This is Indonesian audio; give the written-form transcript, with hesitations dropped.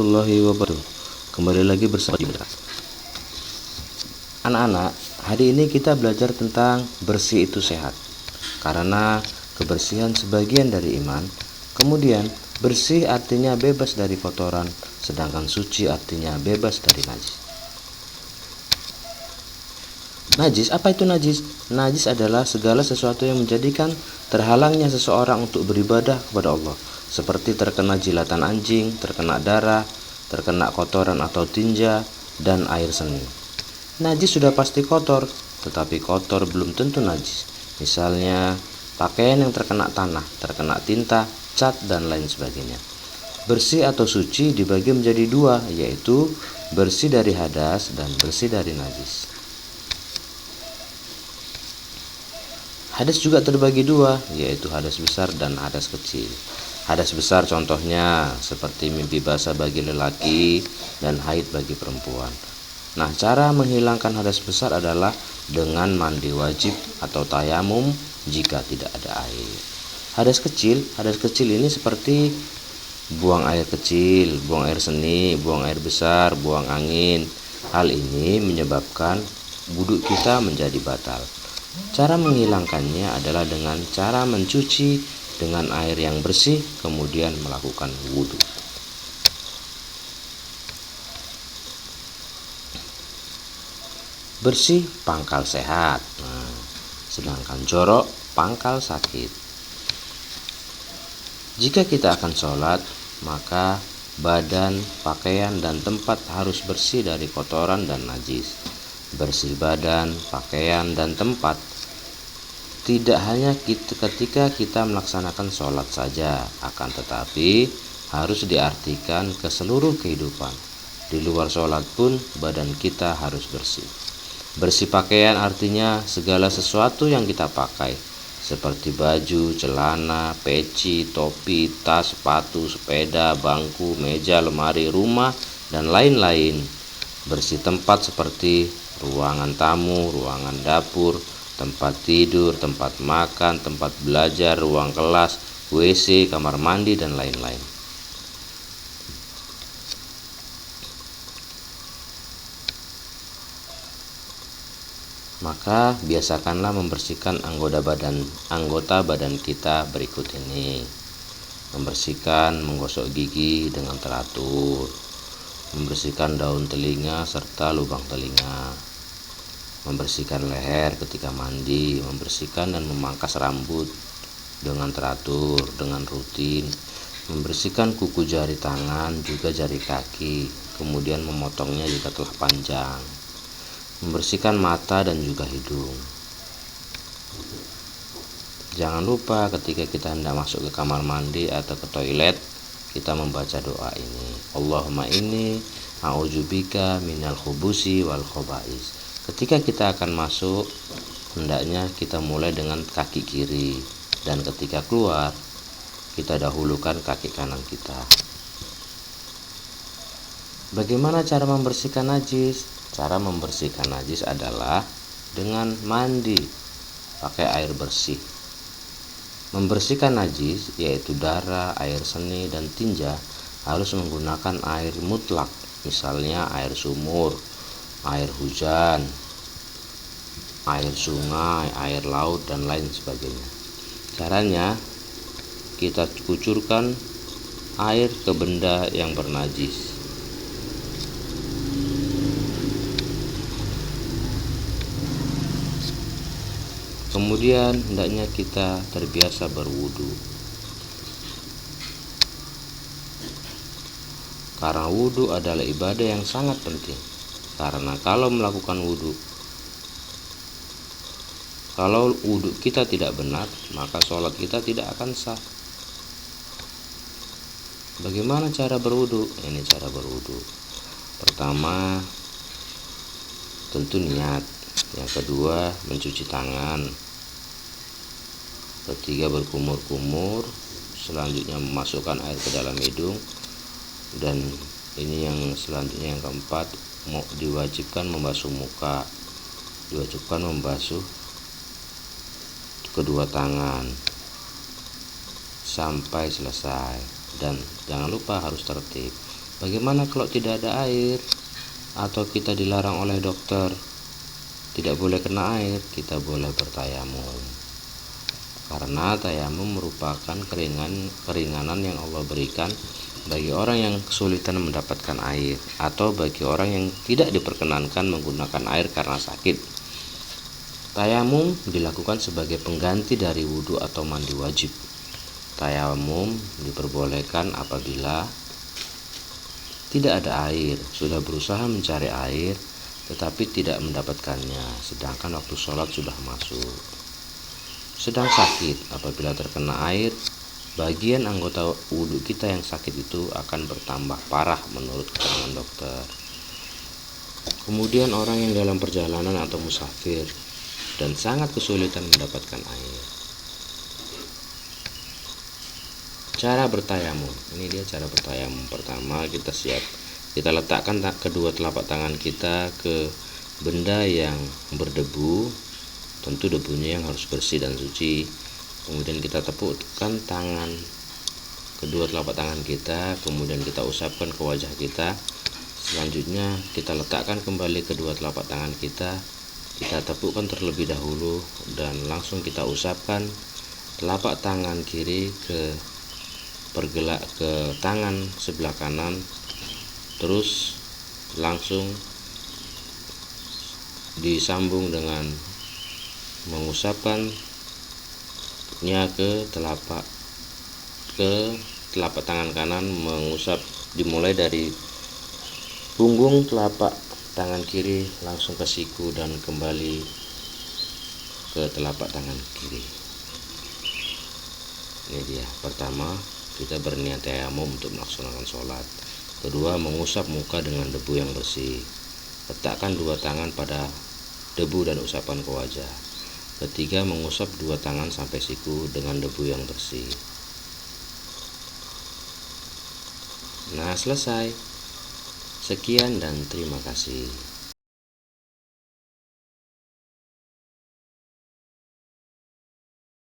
warahmatullahi wabarakatuh. Kembali lagi bersama anak-anak. Hari ini kita belajar tentang bersih itu sehat, karena kebersihan sebagian dari iman. Kemudian bersih artinya bebas dari kotoran, sedangkan suci artinya bebas dari najis. Najis, apa itu najis? Najis adalah segala sesuatu yang menjadikan terhalangnya seseorang untuk beribadah kepada Allah, seperti terkena jilatan anjing, terkena darah, terkena kotoran atau tinja, dan air seni. Najis sudah pasti kotor, tetapi kotor belum tentu najis. Misalnya pakaian yang terkena tanah, terkena tinta, cat, dan lain sebagainya. Bersih atau suci dibagi menjadi dua, yaitu bersih dari hadas dan bersih dari najis. Hadas juga terbagi dua, yaitu hadas besar dan hadas kecil. Hadas besar contohnya seperti mimpi basah bagi lelaki dan haid bagi perempuan. Nah, cara menghilangkan hadas besar adalah dengan mandi wajib atau tayamum jika tidak ada air. Hadas kecil ini seperti buang air kecil, buang air seni, buang air besar, buang angin. Hal ini menyebabkan wudu kita menjadi batal. Cara menghilangkannya adalah dengan cara mencuci dengan air yang bersih, kemudian melakukan wudhu. Bersih pangkal sehat, sedangkan jorok pangkal sakit. Jika kita akan sholat, maka badan, pakaian, dan tempat harus bersih dari kotoran dan najis. Bersih badan, pakaian, dan tempat tidak hanya ketika kita melaksanakan sholat saja, akan tetapi harus diartikan ke seluruh kehidupan. Di luar sholat pun badan kita harus bersih. Bersih pakaian artinya segala sesuatu yang kita pakai, seperti baju, celana, peci, topi, tas, sepatu, sepeda, bangku, meja, lemari, rumah, dan lain-lain. Bersih tempat seperti ruangan tamu, ruangan dapur, tempat tidur, tempat makan, tempat belajar, ruang kelas, WC, kamar mandi, dan lain-lain. Maka biasakanlah membersihkan anggota badan kita berikut ini. Membersihkan, menggosok gigi dengan teratur. Membersihkan daun telinga serta lubang telinga. Membersihkan leher ketika mandi, membersihkan dan memangkas rambut dengan teratur, dengan rutin, membersihkan kuku jari tangan, juga jari kaki, kemudian memotongnya jika telah panjang, membersihkan mata dan juga hidung. Jangan lupa ketika kita hendak masuk ke kamar mandi atau ke toilet, kita membaca doa ini. Allahumma inni a'udzubika minal khubusi wal khobais. Ketika kita akan masuk, hendaknya kita mulai dengan kaki kiri, dan ketika keluar, kita dahulukan kaki kanan kita. Bagaimana cara membersihkan najis? Cara membersihkan najis adalah dengan mandi pakai air bersih. Membersihkan najis, yaitu darah, air seni, dan tinja, harus menggunakan air mutlak, misalnya air sumur, air hujan, air sungai, air laut, dan lain sebagainya. Caranya, kita kucurkan air ke benda yang bernajis. Kemudian hendaknya kita terbiasa berwudu, karena wudu adalah ibadah yang sangat penting. Karena kalau wudu kita tidak benar, maka sholat kita tidak akan sah. Bagaimana cara berwudu? Ini cara berwudu. Pertama, tentu niat. Yang kedua, mencuci tangan. Ketiga, berkumur-kumur. Selanjutnya memasukkan air ke dalam hidung. Dan ini yang selanjutnya, yang keempat, diwajibkan membasuh muka, diwajibkan membasuh kedua tangan sampai selesai. Dan jangan lupa harus tertib. Bagaimana kalau tidak ada air atau kita dilarang oleh dokter tidak boleh kena air? Kita boleh bertayamum, karena tayamum merupakan keringanan yang Allah berikan bagi orang yang kesulitan mendapatkan air atau bagi orang yang tidak diperkenankan menggunakan air karena sakit. Tayamum dilakukan sebagai pengganti dari wudhu atau mandi wajib. Tayamum diperbolehkan apabila tidak ada air, sudah berusaha mencari air tetapi tidak mendapatkannya, sedangkan waktu sholat sudah masuk. Sedang sakit, apabila terkena air, bagian anggota wudhu kita yang sakit itu akan bertambah parah menurut keterangan dokter. Kemudian orang yang dalam perjalanan atau musafir dan sangat kesulitan mendapatkan air. Cara bertayamum, ini dia cara bertayamum. Pertama, kita letakkan kedua telapak tangan kita ke benda yang berdebu, tentu debunya yang harus bersih dan suci. Kemudian kita tepukkan kedua telapak tangan kita, kemudian kita usapkan ke wajah kita. Selanjutnya kita letakkan kembali kedua telapak tangan kita tepukkan terlebih dahulu dan langsung kita usapkan telapak tangan kiri bergelak ke tangan sebelah kanan, terus langsung disambung dengan mengusapkannya ke telapak tangan kanan, mengusap dimulai dari punggung telapak tangan kiri langsung ke siku dan kembali ke telapak tangan kiri. Ini dia. Pertama, kita berniat tayamum untuk melaksanakan sholat. Kedua, mengusap muka dengan debu yang bersih. Letakkan dua tangan pada debu dan usapan ke wajah. Ketiga, mengusap dua tangan sampai siku dengan debu yang bersih. Nah, selesai. Sekian dan terima kasih.